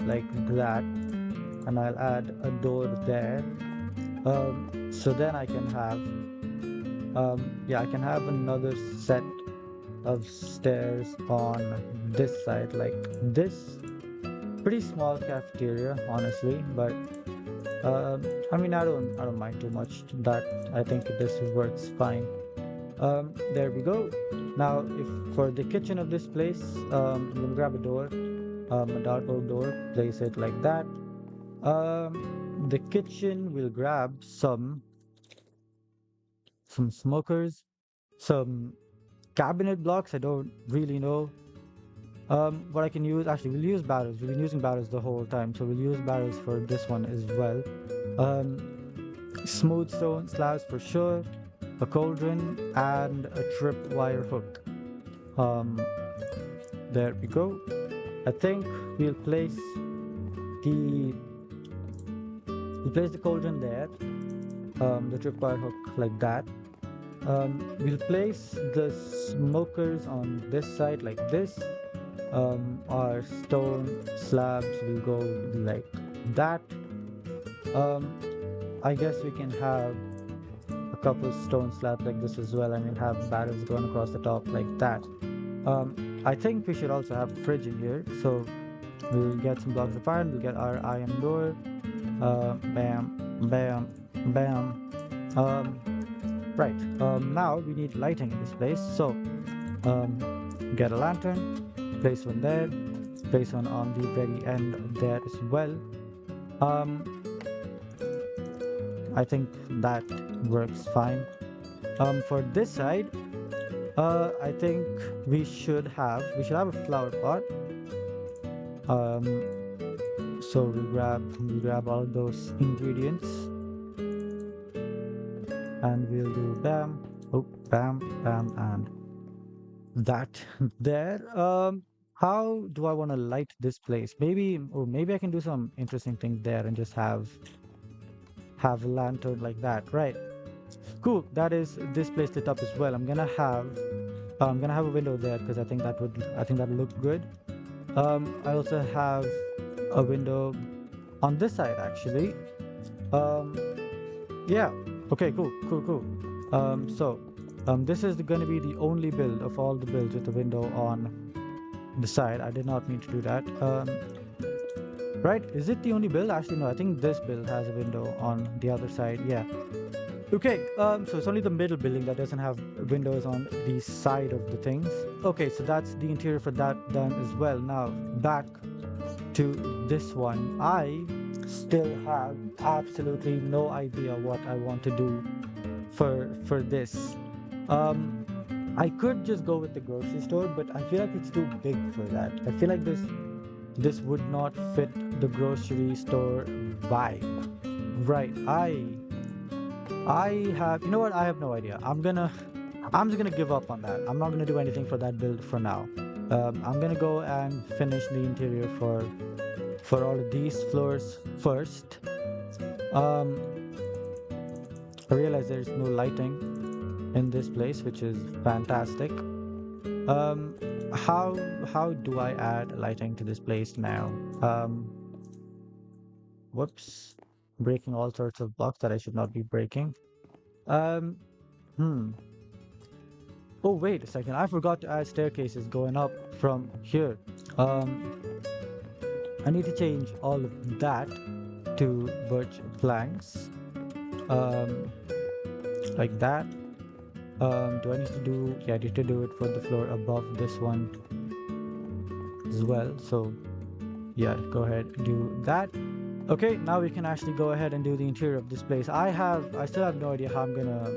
like that, and I'll add a door there. So then I can have yeah, I can have another set of stairs on this side like this. Pretty small cafeteria, honestly, but I mean, I don't mind too much. That I think this works fine. There we go. Now, if for the kitchen of this place, I'm gonna grab a door, a dark oak door, place it like that. The kitchen will grab some smokers, some cabinet blocks. I don't really know. What I can use, actually, we'll use barrels. We've been using barrels the whole time, so we'll use barrels for this one as well. Smooth stone slabs for sure, a cauldron, and a tripwire hook. Um, there we go. I think we'll place the cauldron there, the tripwire hook like that. We'll place the smokers on this side like this. Our stone slabs will go like that. I guess we can have a couple stone slabs like this as well, and we'll have barrels going across the top like that. I think we should also have a fridge in here, so we'll get some blocks of iron. We'll get our iron door. Bam, bam, bam. Right. Now we need lighting in this place, so get a lantern. Place one there, place one on the very end there as well. I think that works fine. For this side, I think we should have a flower pot. So we grab all those ingredients, and we'll do bam, oh, bam, bam, and that there. How do I want to light this place? Maybe I can do some interesting thing there and just have a lantern like that, right? Cool. That is this place lit up as well. I'm gonna have a window there because I think that would look good. I also have a window on this side actually. Um, yeah. Okay. Cool. This is going to be the only build of all the builds with the window on the side. I did not mean to do that. Right? Is it the only build? Actually, no. I think this build has a window on the other side. Yeah. Okay. So it's only the middle building that doesn't have windows on the side of the things. Okay. So that's the interior for that done as well. Now back to this one. I still have absolutely no idea what I want to do for this. Um, I could just go with the grocery store, but I feel like it's too big for that. I feel like this would not fit the grocery store vibe. Right. I have, you know what? I have no idea. I'm just gonna give up on that. I'm not gonna do anything for that build for now. I'm gonna go and finish the interior for all of these floors first. Um, I realize there's no lighting in this place, which is fantastic. Um, how do I add lighting to this place now? Um, Whoops, breaking all sorts of blocks that I should not be breaking. Um, hmm. Oh, wait a second. I forgot to add staircases going up from here. Um, I need to change all of that to birch planks. Um, like that. Do I need to do? Yeah, I need to do it for the floor above this one as well. So, yeah, go ahead, do that. Okay, now we can actually go ahead and do the interior of this place. I still have no idea how I'm gonna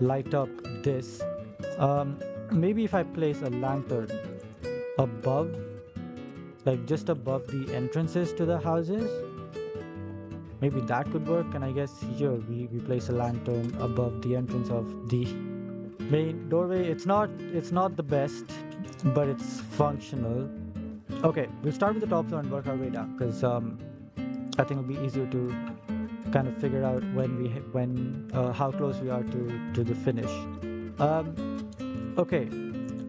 light up this. Maybe if I place a lantern above, like just above the entrances to the houses, maybe that could work. And I guess here we place a lantern above the entrance of the main doorway. It's not the best, but it's functional. Okay, we'll start with the top floor and work our way down because I think it'll be easier to kind of figure out how close we are to the finish. Okay,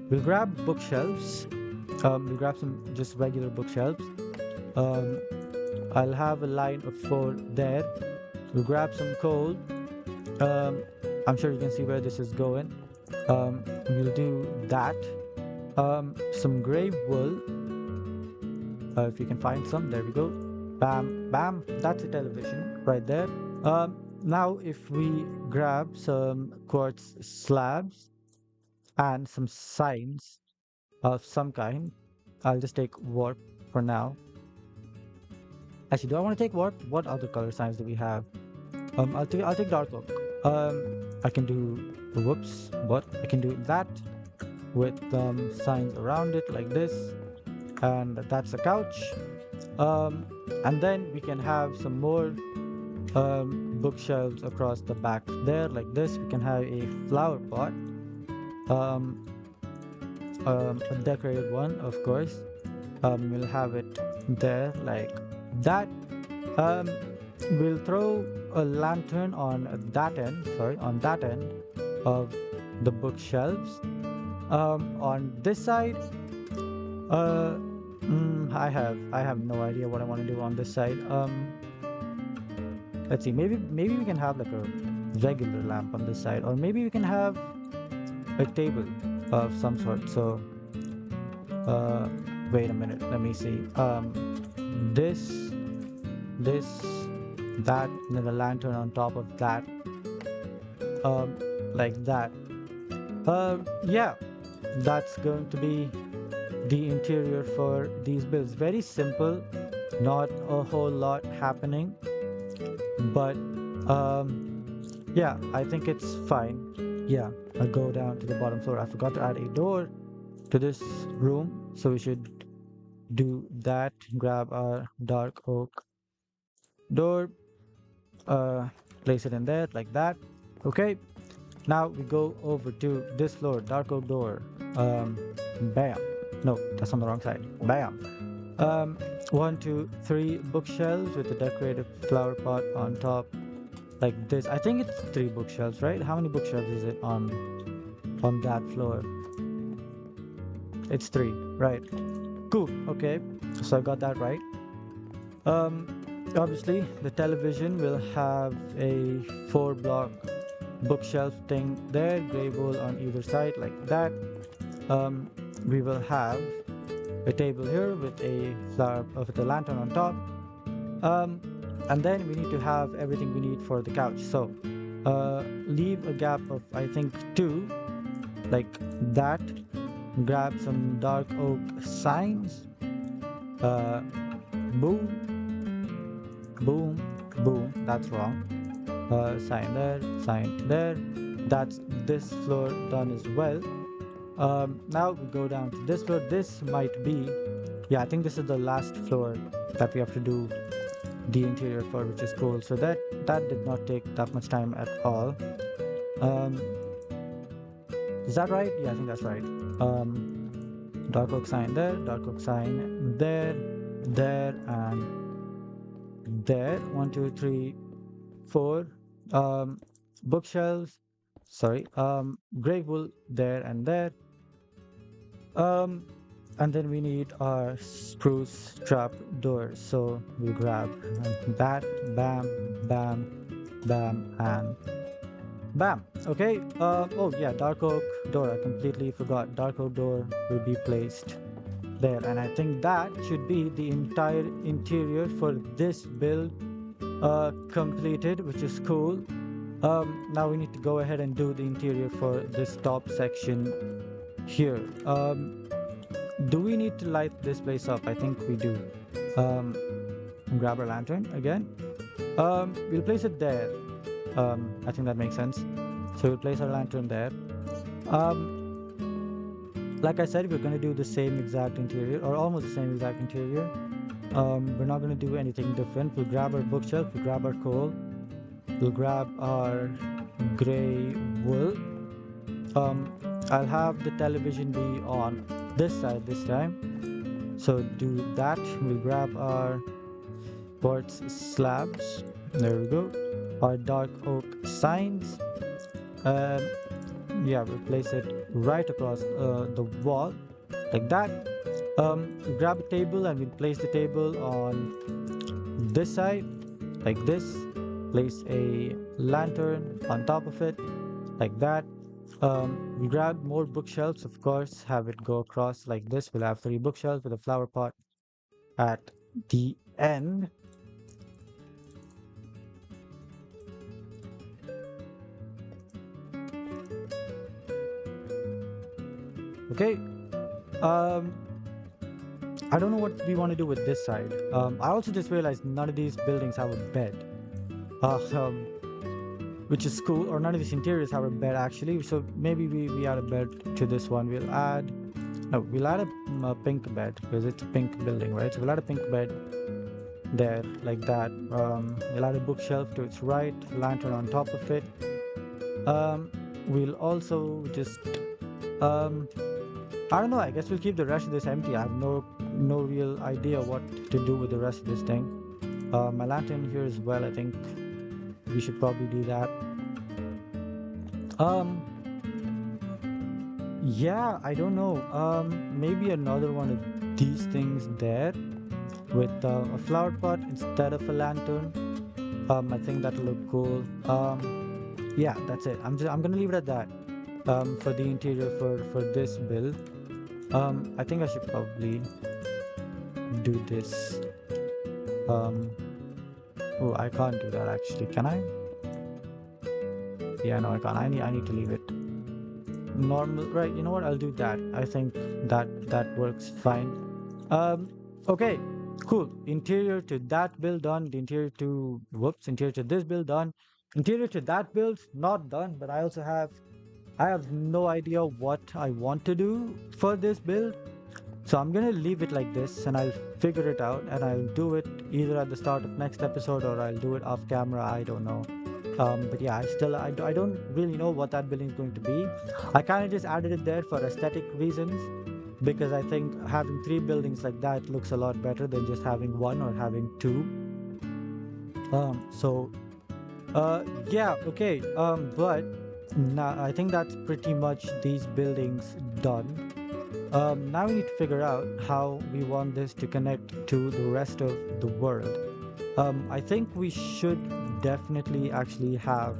we'll grab bookshelves. We'll grab some just regular bookshelves. I'll have a line of 4 there. We'll grab some coal. I'm sure you can see where this is going. We'll do that. Some gray wool. If you can find some, there we go. Bam, bam. That's a television right there. Now if we grab some quartz slabs and some signs of some kind, I'll just take warp for now. Actually, do I want to take warp? What other color signs do we have? I'll take dark oak. I can do I can do that with signs around it like this, and that's a couch. And then we can have some more bookshelves across the back there like this. We can have a flower pot, a decorated one, of course. We'll have it there like that. We'll throw a lantern on that end of the bookshelves. On this side, I have no idea what I want to do on this side. Let's see, maybe we can have like a regular lamp on this side, or maybe we can have a table of some sort. So wait a minute, let me see. This, that, and then a lantern on top of that, like that. Yeah, that's going to be the interior for these builds. Very simple, not a whole lot happening, but yeah, I think it's fine. Yeah, I'll go down to the bottom floor. I forgot to add a door to this room, so we should do that. Grab our dark oak door, place it in there like that. Okay, now we go over to this floor, dark oak door. Bam. No, that's on the wrong side. Bam. 1, 2, 3 bookshelves with a decorative flower pot on top. like this. I think it's three bookshelves, right? How many bookshelves is it on that floor? It's three, right? Cool. Okay, so I got that right. Obviously, the television will have a four-block bookshelf thing there, gray wool on either side, like that. We will have a table here with a flower with a lantern on top. Um, and then we need to have everything we need for the couch. So, leave a gap of I think two, like that. Grab some dark oak signs. Uh, boom, boom, boom. That's wrong. Sign there, sign there. That's this floor done as well. Now we go down to this floor. This might be, yeah, I think this is the last floor that we have to do the interior for, which is cool. So that did not take that much time at all. Um, is that right? Yeah, I think that's right. Dark oak sign there, dark oak sign there, there, and there. 1, 2, 3, 4. Bookshelves. Sorry. Gray wool there and there. And then we need our spruce trap door. So we'll grab that, bam, bam, bam, and bam. Okay. Oh yeah, dark oak door. I completely forgot. Dark oak door will be placed there, and I think that should be the entire interior for this build completed, which is cool. Now we need to go ahead and do the interior for this top section here. Do we need to light this place up? I think we do. Grab our lantern again. We'll place it there. I think that makes sense. So we'll place our lantern there. Like I said, we're going to do the same exact interior, or almost the same exact interior. We're not going to do anything different. We'll grab our bookshelf, we'll grab our coal, we'll grab our gray wool. I'll have the television be on this side this time. So do that. We'll grab our quartz slabs. There we go. Our dark oak signs. Yeah, we'll place it right across the wall like that. Grab a table and we'll place the table on this side like this. Place a lantern on top of it like that. We grab more bookshelves, of course, have it go across like this. We'll have 3 bookshelves with a flower pot at the end. Okay. I don't know what we want to do with this side. I also just realized none of these buildings have a bed. Which is cool, or none of these interiors have a bed actually, so maybe we add a bed to this one. We'll add a pink bed because it's a pink building, right? So we'll add a pink bed there like that. We'll add a bookshelf to its right, lantern on top of it. We'll also just I don't know, I guess we'll keep the rest of this empty. I have no real idea what to do with the rest of this thing. My lantern here as well, I think we should probably do that. Yeah, I don't know. Maybe another one of these things there with a flower pot instead of a lantern. I think that'll look cool. Yeah, that's it. I'm gonna leave it at that. For the interior for this build. I think I should probably do this. Oh, I can't do that actually. Can I? Yeah, no, I can't. I need to leave it normal. Right, you know what? I'll do that. I think that works fine. Okay, cool. Interior to that build done. The interior to this build done. Interior to that build not done, but I have no idea what I want to do for this build. So I'm gonna leave it like this and I'll figure it out and I'll do it either at the start of next episode or I'll do it off camera. I don't know. But yeah, I don't really know what that building is going to be. I kind of just added it there for aesthetic reasons because I think having 3 buildings like that looks a lot better than just having 1 or having 2. So Yeah, okay. But now I think that's pretty much these buildings done. Now we need to figure out how we want this to connect to the rest of the world. I think we should definitely actually have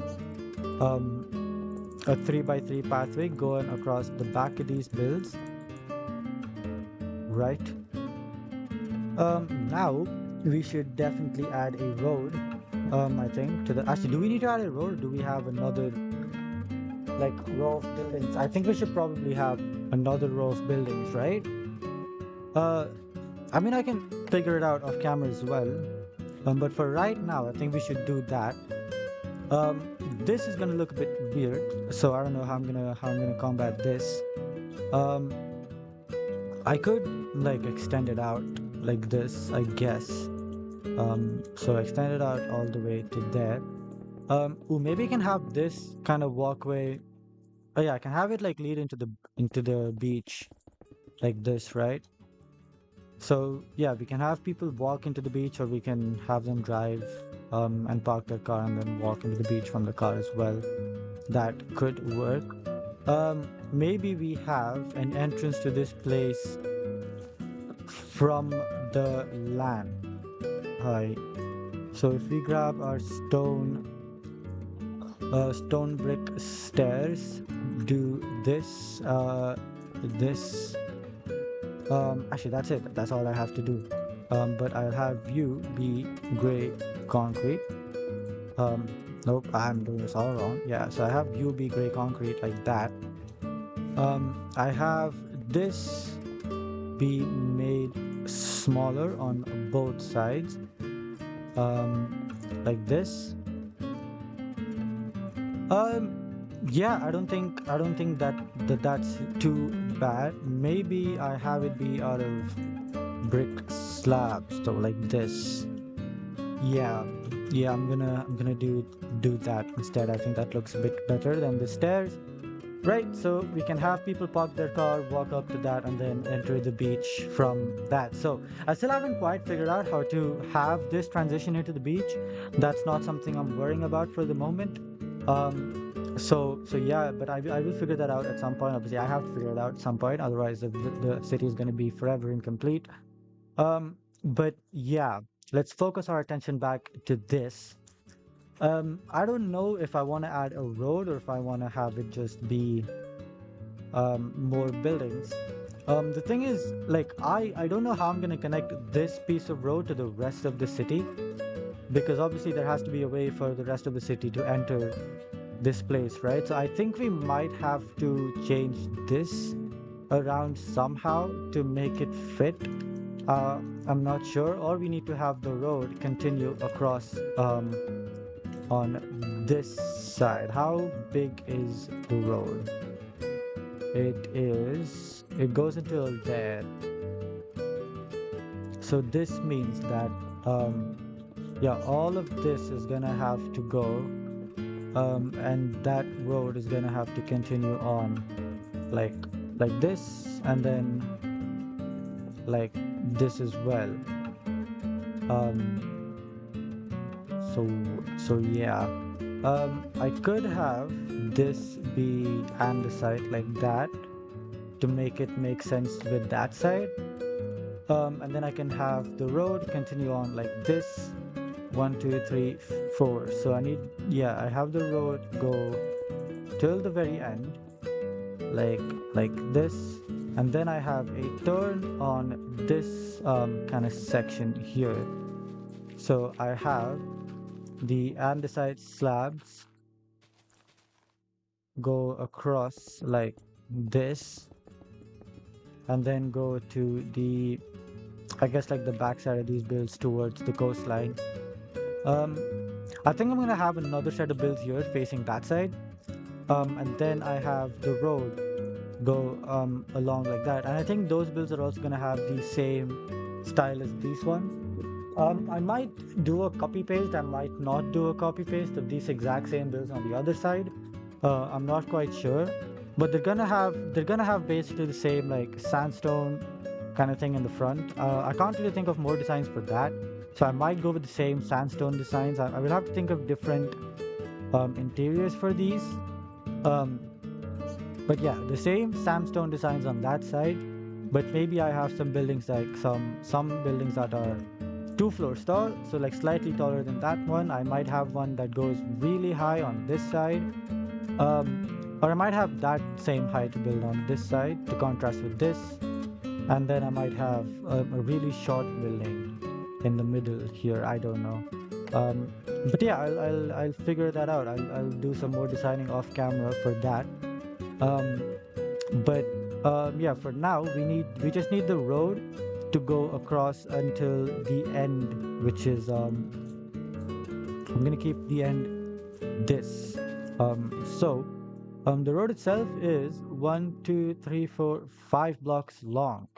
a 3 by 3 pathway going across the back of these builds, right? Now we should definitely add a road. I think to the actually, do we need to add a road? Or do we have another like row of buildings? I think we should probably have another row of buildings, right? Uh, I mean, I can figure it out off camera as well. But for right now, I think we should do that. Um, this is gonna look a bit weird, so I don't know how I'm gonna combat this. Um, I could like extend it out like this, I guess. So extend it out all the way to there. Ooh, maybe I can have this kind of walkway. Oh yeah, I can have it like lead into the beach like this, right? So yeah, we can have people walk into the beach, or we can have them drive and park their car and then walk into the beach from the car as well. That could work. Maybe we have an entrance to this place from the land. Hi. So if we grab our stone brick stairs, do this. Actually, that's it. That's all I have to do. But I'll have you be gray concrete. Um, nope, I'm doing this all wrong. Yeah, so I have you be gray concrete like that. I have this be made smaller on both sides. Like this. Um, yeah, I don't think that's too bad. Maybe I have it be out of brick slabs, so like this. Yeah, yeah, I'm gonna do that instead. I think that looks a bit better than the stairs. Right, so we can have people park their car, walk up to that, and then enter the beach from that. So I still haven't quite figured out how to have this transition into the beach. That's not something I'm worrying about for the moment. So yeah, but I will figure that out at some point. Obviously, I have to figure it out at some point. Otherwise, the city is going to be forever incomplete. But yeah, let's focus our attention back to this. I don't know if I want to add a road or if I want to have it just be more buildings. The thing is, like, I don't know how I'm gonna connect this piece of road to the rest of the city, because obviously there has to be a way for the rest of the city to enter this place, right? So I think we might have to change this around somehow to make it fit. I'm not sure, or we need to have the road continue across on this side. How big is the road? It goes until there. So this means that yeah, all of this is gonna have to go, and that road is gonna have to continue on like this, and then like this as well. Um, so yeah. I could have this be andesite like that to make it make sense with that side. And then I can have the road continue on like this. 1, 2, 3, 4. So I have the road go till the very end, like this, and then I have a turn on this kind of section here. So I have the andesite slabs go across like this, and then go to the, I guess, like the backside of these builds towards the coastline. I think I'm gonna have another set of builds here facing that side, and then I have the road go along like that, and I think those builds are also gonna have the same style as these ones. I might do a copy paste, I might not do a copy paste of these exact same builds on the other side. I'm not quite sure, but they're gonna have basically the same like sandstone kind of thing in the front. I can't really think of more designs for that. So I might go with the same sandstone designs. I will have to think of different interiors for these. Um, but yeah, the same sandstone designs on that side. But maybe I have some buildings like some buildings that are 2 floors tall, so like slightly taller than that one. I might have one that goes really high on this side, um, or I might have that same height to build on this side to contrast with this, and then I might have a really short building in the middle here. I don't know. Um, but yeah, I'll figure that out. I'll do some more designing off camera for that. Um, but yeah, for now we just need the road to go across until the end, which is I'm gonna keep the end this. The road itself is 1, 2, 3, 4, 5 blocks long.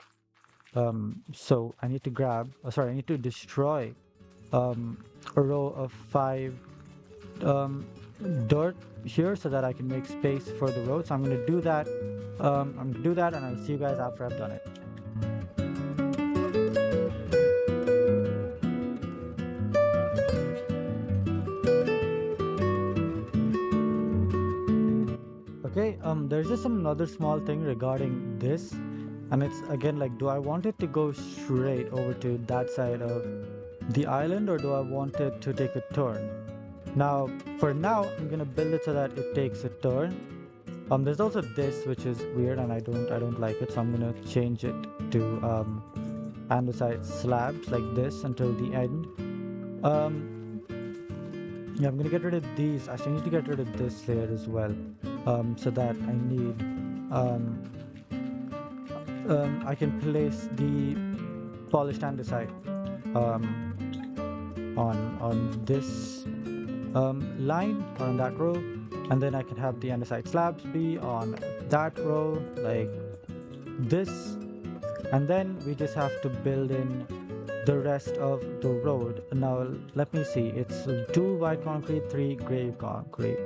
So I need to I need to destroy um, a row of 5 dirt here so that I can make space for the road. So I'm gonna do that. I'm gonna do that, and I'll see you guys after I've done it. Okay, there's just another small thing regarding this, and it's again like, do I want it to go straight over to that side of the island, or do I want it to take a turn? Now, for now, I'm gonna build it so that it takes a turn. There's also this, which is weird, and I don't like it, so I'm gonna change it to andesite slabs like this until the end. Um, yeah, I'm gonna get rid of these. Actually, I need to get rid of this layer as well, so that um, I can place the polished andesite um, on this line or on that row, and then I can have the andesite slabs be on that row like this, and then we just have to build in the rest of the road. Now let me see, it's 2 white concrete, 3 gray concrete.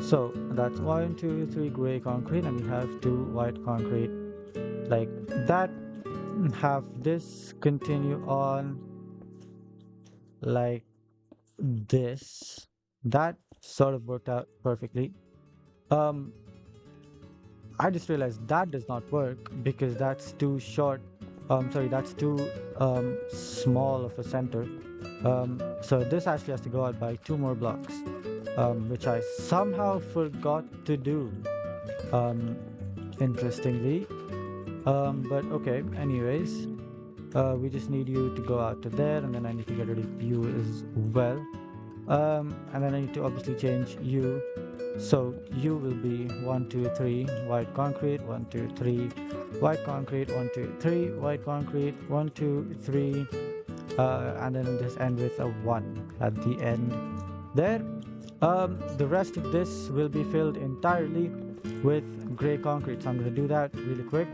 So that's 1, 2, 3 gray concrete, and we have 2 white concrete like that. Have this continue on like this. That sort of worked out perfectly. Um, I just realized that does not work because that's too short. Sorry, that's too small of a center. So this actually has to go out by 2 more blocks, which I somehow forgot to do. Interestingly, but okay. Anyways, we just need you to go out to there, and then I need to get rid of you as well. And then I need to obviously change you. So you will be 1, 2, 3 white concrete, 1, 2, 3 white concrete, 1, 2, 3 white concrete, 1, 2, 3, and then we'll just end with a 1 at the end there. The rest of this will be filled entirely with gray concrete. So I'm going to do that really quick.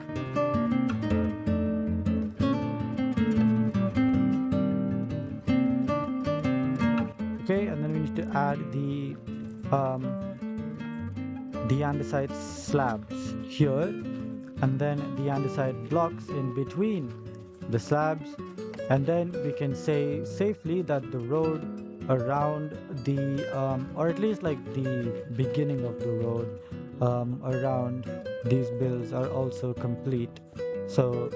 Okay, and then we need to add the andesite slabs here, and then the andesite blocks in between the slabs, and then we can say safely that the road around the or at least like the beginning of the road around these builds are also complete. So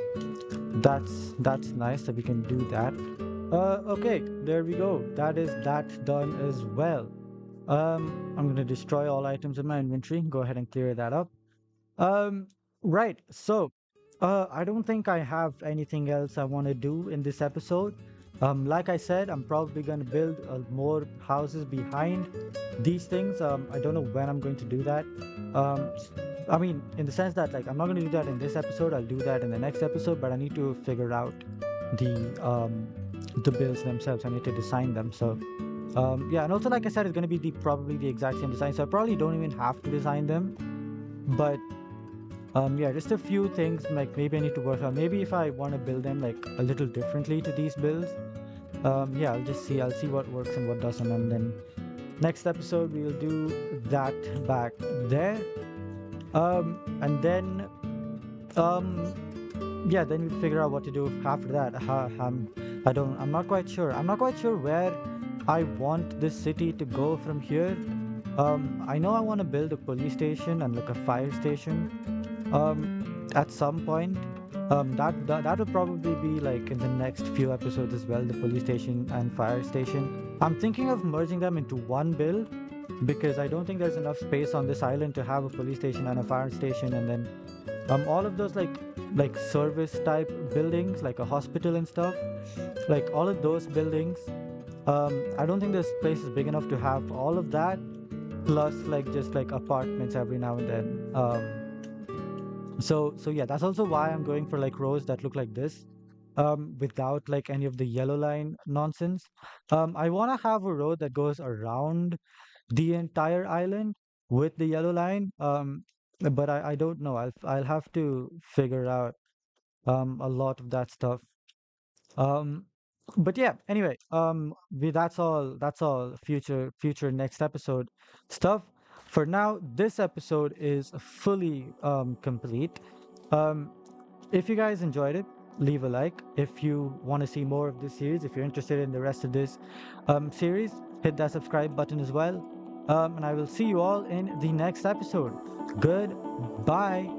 that's nice that we can do that. Okay, there we go. That is that done as well. I'm gonna destroy all items in my inventory. Go ahead and clear that up. Um, right. So, I don't think I have anything else I want to do in this episode. Like I said, I'm probably gonna build more houses behind these things. I don't know when I'm going to do that. I mean, in the sense that like I'm not gonna do that in this episode. I'll do that in the next episode. But I need to figure out the builds themselves. I need to design them. So yeah, and also like I said, it's going to be probably the exact same design, so I probably don't even have to design them. But yeah, just a few things like maybe I need to work on. Maybe if I want to build them like a little differently to these builds, yeah, I'll see what works and what doesn't, and then next episode we'll do that back there. And then yeah, then we'll figure out what to do after that. I'm not quite sure. I'm not quite sure where I want this city to go from here. I know I want to build a police station and like a fire station. Um, at some point, that will probably be like in the next few episodes as well. The police station and fire station. I'm thinking of merging them into one build because I don't think there's enough space on this island to have a police station and a fire station, and then all of those like service type buildings, like a hospital and stuff, like all of those buildings. I don't think this place is big enough to have all of that, plus like just like apartments every now and then. So yeah, that's also why I'm going for like roads that look like this, without like any of the yellow line nonsense. I want to have a road that goes around the entire island with the yellow line. But I don't know. I'll have to figure out a lot of that stuff. Um, but yeah, anyway, that's all future next episode stuff. For now, this episode is fully complete. Um, if you guys enjoyed it, leave a like. If you want to see more of this series, if you're interested in the rest of this series, hit that subscribe button as well. And I will see you all in the next episode. Goodbye.